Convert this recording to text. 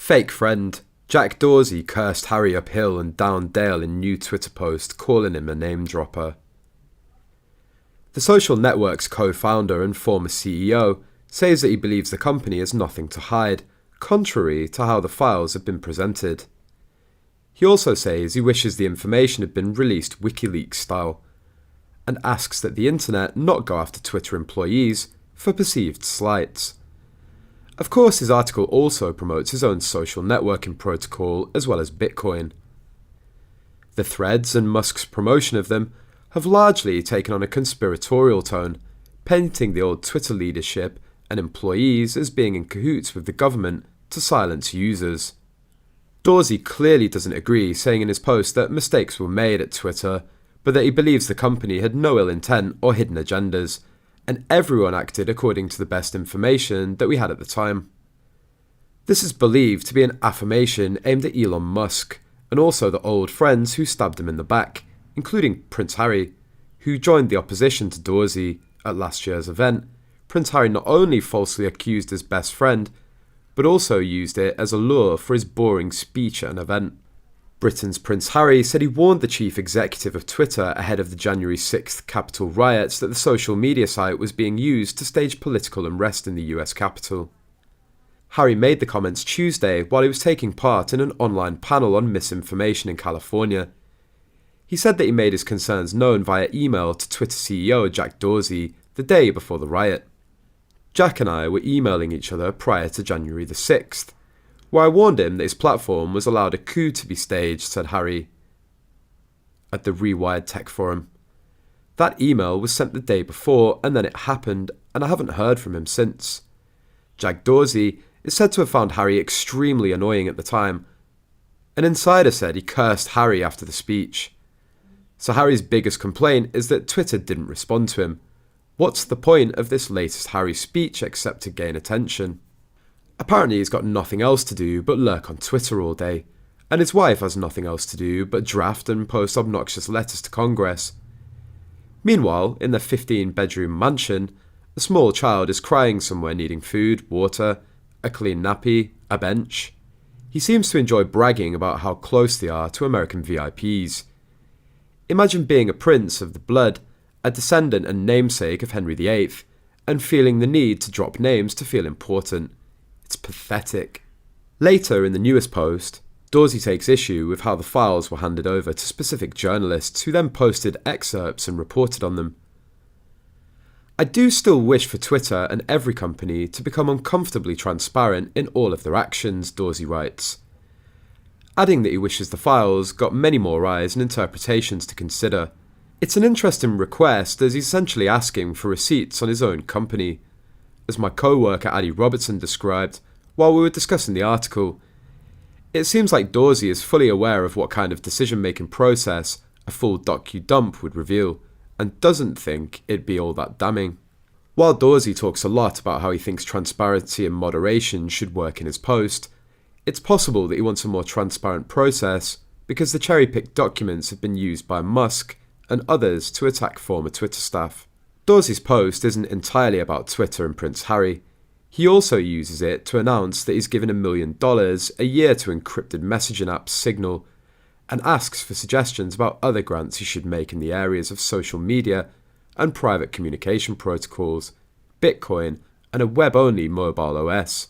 Fake friend. Jack Dorsey cursed Harry uphill and down dale in new Twitter post calling him a name dropper. The social network's co-founder and former CEO says that he believes the company has nothing to hide, contrary to how the files have been presented. He also says he wishes the information had been released WikiLeaks style, and asks that the internet not go after Twitter employees for perceived slights. Of course, his article also promotes his own social networking protocol as well as Bitcoin. The threads and Musk's promotion of them have largely taken on a conspiratorial tone, painting the old Twitter leadership and employees as being in cahoots with the government to silence users. Dorsey clearly doesn't agree, saying in his post that mistakes were made at Twitter, but that he believes the company had no ill intent or hidden agendas, and everyone acted according to the best information that we had at the time. This is believed to be an affirmation aimed at Elon Musk, and also the old friends who stabbed him in the back, including Prince Harry, who joined the opposition to Dorsey at last year's event. Prince Harry not only falsely accused his best friend, but also used it as a lure for his boring speech at an event. Britain's Prince Harry said he warned the chief executive of Twitter ahead of the January 6th Capitol riots that the social media site was being used to stage political unrest in the US Capitol. Harry made the comments Tuesday while he was taking part in an online panel on misinformation in California. He said that he made his concerns known via email to Twitter CEO Jack Dorsey the day before the riot. Jack and I were emailing each other prior to January the 6th, where I warned him that his platform was allowed a coup to be staged, said Harry at the Rewired Tech Forum. That email was sent the day before and then it happened, and I haven't heard from him since. Jack Dorsey is said to have found Harry extremely annoying at the time. An insider said he cursed Harry after the speech. So Harry's biggest complaint is that Twitter didn't respond to him. What's the point of this latest Harry speech except to gain attention? Apparently he's got nothing else to do but lurk on Twitter all day, and his wife has nothing else to do but draft and post obnoxious letters to Congress. Meanwhile, in their 15-bedroom mansion, a small child is crying somewhere needing food, water, a clean nappy, a bench. He seems to enjoy bragging about how close they are to American VIPs. Imagine being a prince of the blood, a descendant and namesake of Henry VIII, and feeling the need to drop names to feel important. It's pathetic. Later in the newest post, Dorsey takes issue with how the files were handed over to specific journalists who then posted excerpts and reported on them. I do still wish for Twitter and every company to become uncomfortably transparent in all of their actions, Dorsey writes, adding that he wishes the files got many more eyes and interpretations to consider. It's an interesting request as he's essentially asking for receipts on his own company. As my co-worker Addy Robertson described while we were discussing the article, it seems like Dorsey is fully aware of what kind of decision-making process a full docu-dump would reveal, and doesn't think it'd be all that damning. While Dorsey talks a lot about how he thinks transparency and moderation should work in his post, it's possible that he wants a more transparent process because the cherry-picked documents have been used by Musk and others to attack former Twitter staff. Dorsey's post isn't entirely about Twitter and Prince Harry. He also uses it to announce that he's given $1 million a year to encrypted messaging app Signal, and asks for suggestions about other grants he should make in the areas of social media and private communication protocols, Bitcoin, and a web-only mobile OS.